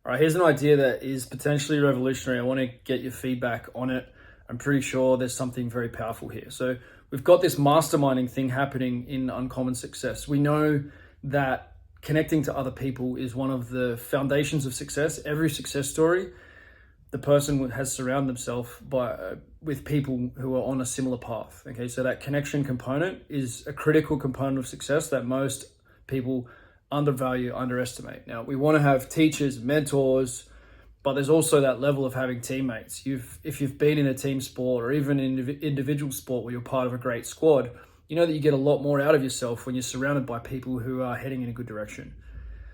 All right, here's an idea that is potentially revolutionary. I want to get your feedback on it. I'm pretty sure there's something very powerful here. So we've got this masterminding thing happening in Uncommon Success. We know that connecting to other people is one of the foundations of success. Every success story, the person has surrounded themselves with people who are on a similar path. Okay, so that connection component is a critical component of success that most people undervalue, underestimate. Now, we want to have teachers, mentors, but there's also that level of having teammates. If you've been in a team sport or even in individual sport where you're part of a great squad, you know that you get a lot more out of yourself when you're surrounded by people who are heading in a good direction.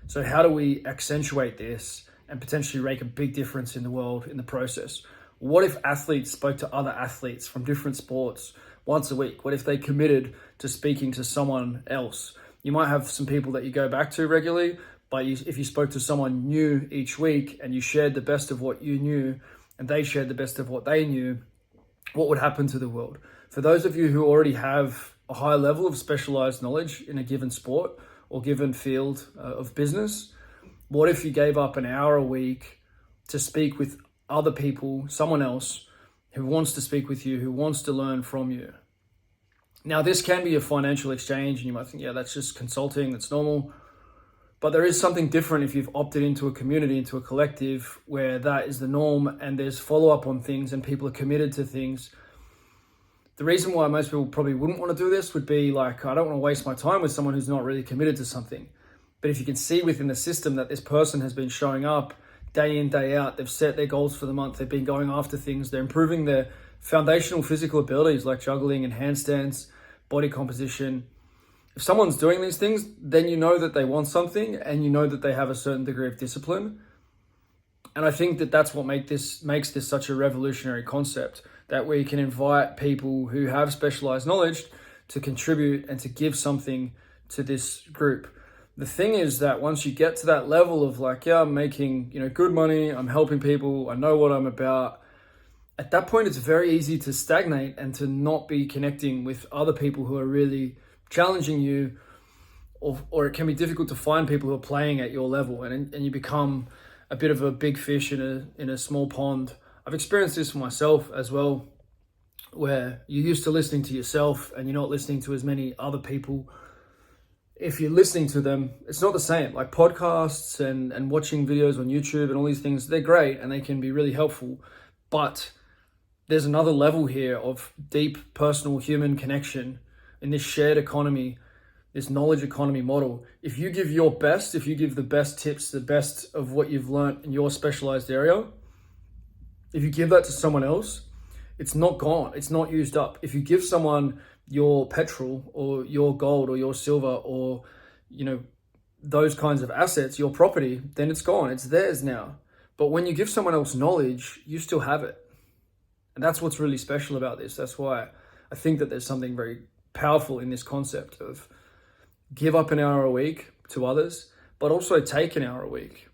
So how do we accentuate this and potentially make a big difference in the world in the process? What if athletes spoke to other athletes from different sports once a week? What if they committed to speaking to someone else? You might have some people that you go back to regularly, but if you spoke to someone new each week and you shared the best of what you knew and they shared the best of what they knew, what would happen to the world? For those of you who already have a high level of specialized knowledge in a given sport or given field of business, what if you gave up an hour a week to speak with other people, someone else who wants to speak with you, who wants to learn from you? Now, this can be a financial exchange, and you might think, yeah, that's just consulting, that's normal. But there is something different if you've opted into a community, into a collective where that is the norm and there's follow-up on things and people are committed to things. The reason why most people probably wouldn't want to do this would be like, I don't want to waste my time with someone who's not really committed to something. But if you can see within the system that this person has been showing up day in, day out, they've set their goals for the month, they've been going after things, they're improving their foundational physical abilities like juggling and handstands, body composition. If someone's doing these things, then you know that they want something and you know that they have a certain degree of discipline. And I think that that's what makes this such a revolutionary concept, that we can invite people who have specialized knowledge to contribute and to give something to this group. The thing is that once you get to that level of like, yeah, I'm making, good money, I'm helping people, I know what I'm about, at that point, it's very easy to stagnate and to not be connecting with other people who are really challenging you, or it can be difficult to find people who are playing at your level, and you become a bit of a big fish in a small pond. I've experienced this for myself as well, where you're used to listening to yourself and you're not listening to as many other people. If you're listening to them, it's not the same. Like podcasts and watching videos on YouTube and all these things, they're great and they can be really helpful, but there's another level here of deep personal human connection in this shared economy, this knowledge economy model. If you give your best, if you give the best tips, the best of what you've learned in your specialized area, if you give that to someone else, it's not gone, it's not used up. If you give someone your petrol or your gold or your silver or, those kinds of assets, your property, then it's gone, it's theirs now. But when you give someone else knowledge, you still have it. And that's what's really special about this. That's why I think that there's something very powerful in this concept of give up an hour a week to others, but also take an hour a week.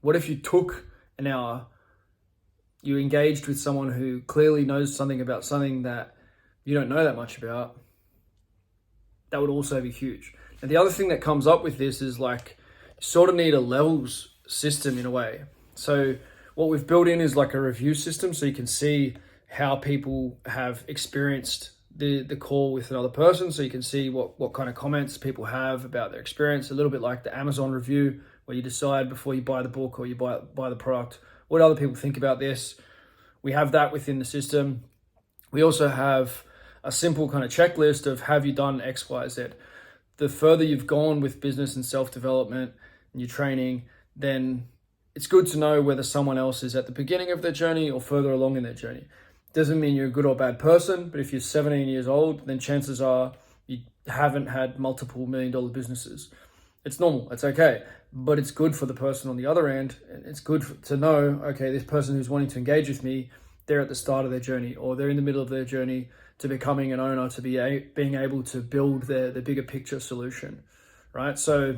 What if you took an hour, you engaged with someone who clearly knows something about something that you don't know that much about? That would also be huge. And the other thing that comes up with this is like, you sort of need a levels system in a way. So what we've built in is like a review system, so you can see how people have experienced the call with another person. So you can see what kind of comments people have about their experience, a little bit like the Amazon review, where you decide before you buy the book or you buy the product, what other people think about this. We have that within the system. We also have a simple kind of checklist of, have you done X, Y, Z? The further you've gone with business and self-development and your training, then it's good to know whether someone else is at the beginning of their journey or further along in their journey. Doesn't mean you're a good or bad person, but if you're 17 years old, then chances are you haven't had multiple $1 million businesses. It's normal, it's okay, but it's good for the person on the other end. It's good to know, okay, this person who's wanting to engage with me, they're at the start of their journey, or they're in the middle of their journey to becoming an owner, to being able to build their bigger picture solution, right? So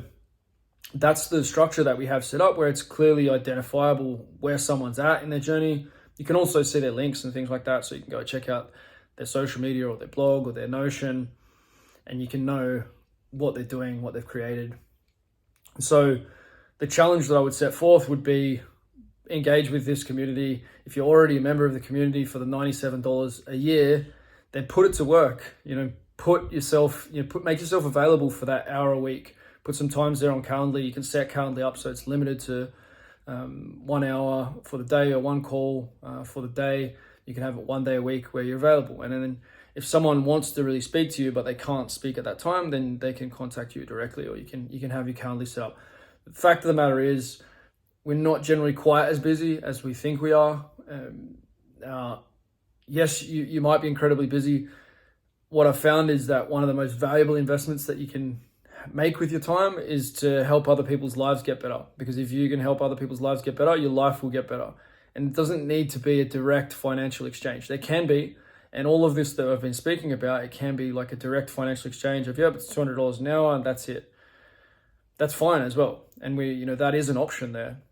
that's the structure that we have set up, where it's clearly identifiable where someone's at in their journey. You can also see their links and things like that, so you can go check out their social media or their blog or their Notion, and you can know what they're doing, what they've created. So the challenge that I would set forth would be engage with this community. If you're already a member of the community for the $97 a year, then put it to work. Make yourself available for that hour a week. Put some times there on Calendly. You can set Calendly up so it's limited to 1 hour for the day, or one call for the day. You can have it 1 day a week where you're available. And then if someone wants to really speak to you, but they can't speak at that time, then they can contact you directly, or you can have your Calendly set up. The fact of the matter is, we're not generally quite as busy as we think we are. Yes, you might be incredibly busy. What I've found is that one of the most valuable investments that you can make with your time is to help other people's lives get better. Because if you can help other people's lives get better, your life will get better. And it doesn't need to be a direct financial exchange. There can be, and all of this that I've been speaking about, it can be like a direct financial exchange of, yep, it's $200 an hour and that's it. That's fine as well. And that is an option there.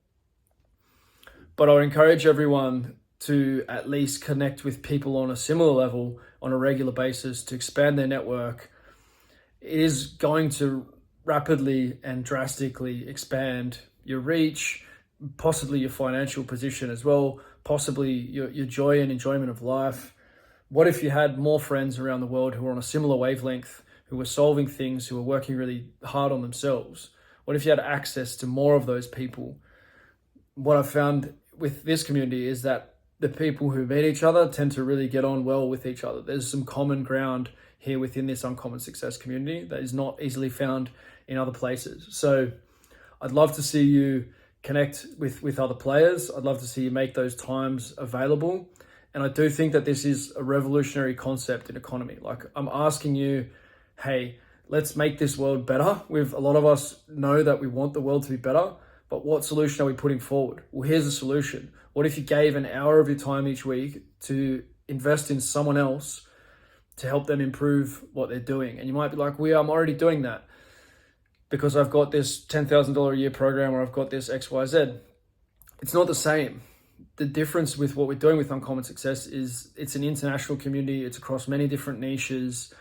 But I would encourage everyone to at least connect with people on a similar level on a regular basis to expand their network. It is going to rapidly and drastically expand your reach, possibly your financial position as well, possibly your joy and enjoyment of life. What if you had more friends around the world who were on a similar wavelength, who were solving things, who were working really hard on themselves? What if you had access to more of those people? What I've found with this community is that the people who meet each other tend to really get on well with each other. There's some common ground here within this Uncommon Success community that is not easily found in other places. So I'd love to see you connect with other players. I'd love to see you make those times available. And I do think that this is a revolutionary concept in economy. Like, I'm asking you, hey, let's make this world better. A lot of us know that we want the world to be better, but what solution are we putting forward? Well, here's a solution. What if you gave an hour of your time each week to invest in someone else to help them improve what they're doing? And you might be like, I'm already doing that because I've got this $10,000 a year program, or I've got this XYZ. It's not the same. The difference with what we're doing with Uncommon Success is it's an international community. It's across many different niches.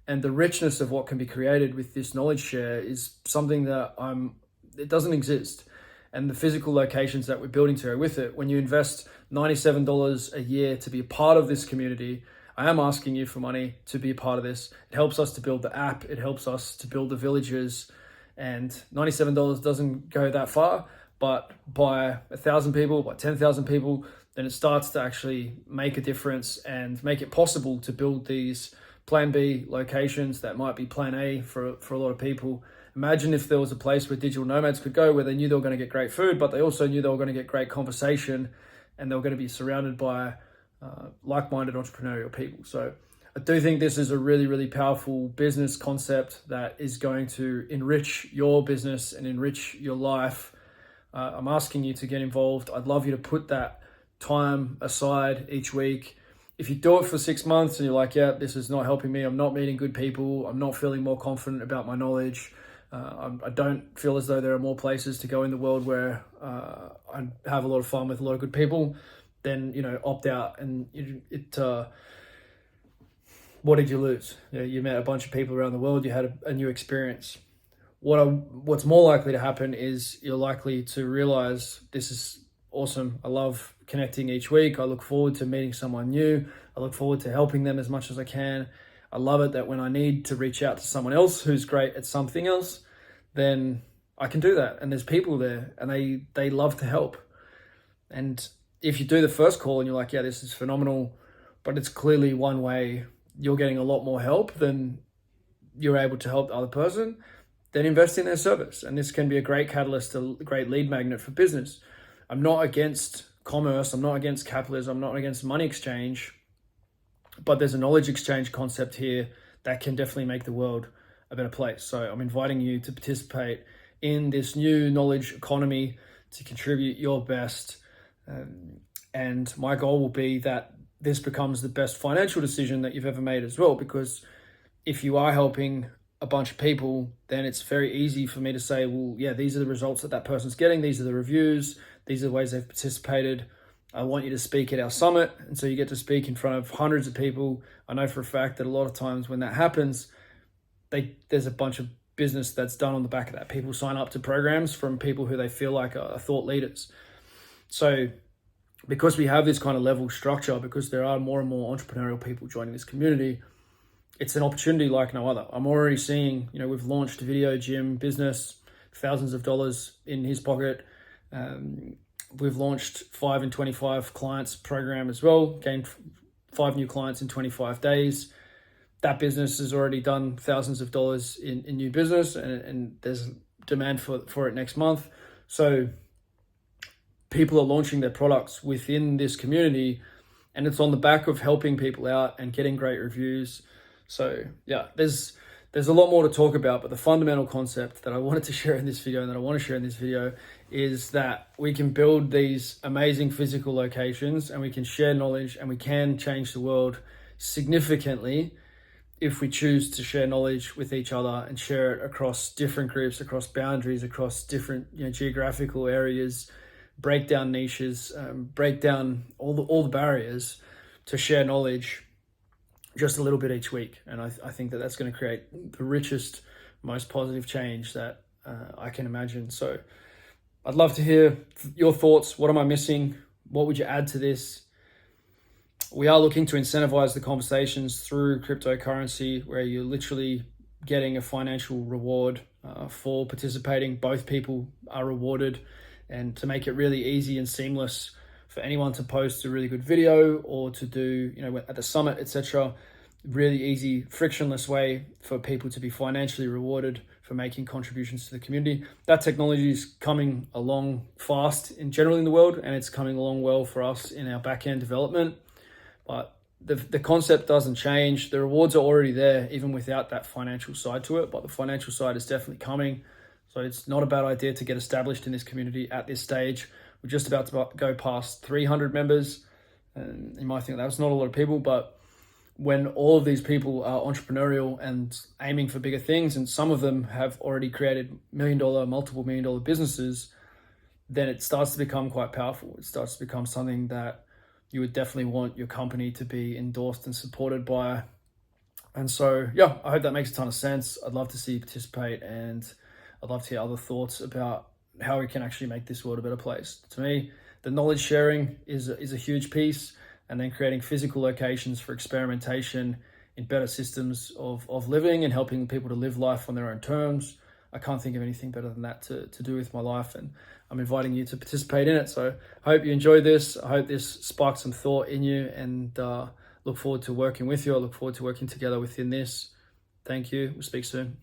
And the richness of what can be created with this knowledge share is something that it doesn't exist. And the physical locations that we're building to go with it, when you invest $97 a year to be a part of this community, I am asking you for money to be a part of this. It helps us to build the app. It helps us to build the villages. And $97 doesn't go that far, but by 1,000 people, by 10,000 people, then it starts to actually make a difference and make it possible to build these Plan B locations that might be Plan A for a lot of people. Imagine if there was a place where digital nomads could go, where they knew they were going to get great food, but they also knew they were going to get great conversation, and they were going to be surrounded by like-minded entrepreneurial people. So I do think this is a really, really powerful business concept that is going to enrich your business and enrich your life. I'm asking you to get involved. I'd love you to put that time aside each week. If you do it for 6 months and you're like, yeah, this is not helping me, I'm not meeting good people, I'm not feeling more confident about my knowledge, I don't feel as though there are more places to go in the world where I have a lot of fun with a lot of good people, then, opt out. And what did you lose? You met a bunch of people around the world, you had a new experience. What's more likely to happen is you're likely to realize this is awesome. I love connecting each week. I look forward to meeting someone new. I look forward to helping them as much as I can. I love it that when I need to reach out to someone else who's great at something else, then I can do that. And there's people there and they love to help. And if you do the first call and you're like, yeah, this is phenomenal, but it's clearly one way you're getting a lot more help than you're able to help the other person, then invest in their service. And this can be a great catalyst, a great lead magnet for business. I'm not against commerce. I'm not against capitalism. I'm not against money exchange, but there's a knowledge exchange concept here that can definitely make the world a better place. So I'm inviting you to participate in this new knowledge economy, to contribute your best. And my goal will be that this becomes the best financial decision that you've ever made as well, because if you are helping a bunch of people, then it's very easy for me to say, well, yeah, these are the results that person's getting. These are the reviews. These are the ways they've participated. I want you to speak at our summit. And so you get to speak in front of hundreds of people. I know for a fact that a lot of times when that happens, there's a bunch of business that's done on the back of that. People sign up to programs from people who they feel like are thought leaders. So because we have this kind of level structure, because there are more and more entrepreneurial people joining this community, it's an opportunity like no other. I'm already seeing, we've launched a video gym business, thousands of dollars in his pocket. We've launched 5 in 25 clients program as well, gained 5 new clients in 25 days. That business has already done thousands of dollars in new business, and there's demand for it next month. So people are launching their products within this community, and it's on the back of helping people out and getting great reviews. So yeah, there's a lot more to talk about, but the fundamental concept that I wanted to share in this video and that I want to share in this video is that we can build these amazing physical locations, and we can share knowledge, and we can change the world significantly if we choose to share knowledge with each other and share it across different groups, across boundaries, across different geographical areas, break down niches, break down all the barriers to share knowledge just a little bit each week. And I think that that's going to create the richest, most positive change that I can imagine. So I'd love to hear your thoughts. What am I missing? What would you add to this? We are looking to incentivize the conversations through cryptocurrency, where you're literally getting a financial reward for participating. Both people are rewarded, and to make it really easy and seamless for anyone to post a really good video or to do, at the summit, etc. Really easy, frictionless way for people to be financially rewarded for making contributions to the community. That technology is coming along fast in general in the world, and it's coming along well for us in our back-end development. But the concept doesn't change. The rewards are already there, even without that financial side to it, but the financial side is definitely coming. So it's not a bad idea to get established in this community at this stage. We're just about to go past 300 members. And you might think that was not a lot of people, but when all of these people are entrepreneurial and aiming for bigger things, and some of them have already created multiple $1 million businesses, then it starts to become quite powerful. It starts to become something that you would definitely want your company to be endorsed and supported by. And so, yeah, I hope that makes a ton of sense. I'd love to see you participate, and I'd love to hear other thoughts about how we can actually make this world a better place. To me, the knowledge sharing is a huge piece, and then creating physical locations for experimentation in better systems of living and helping people to live life on their own terms. I can't think of anything better than that to do with my life, and I'm inviting you to participate in it. So I hope you enjoyed this. I hope this sparked some thought in you, and look forward to working with you. I look forward to working together within this. Thank you. We'll speak soon.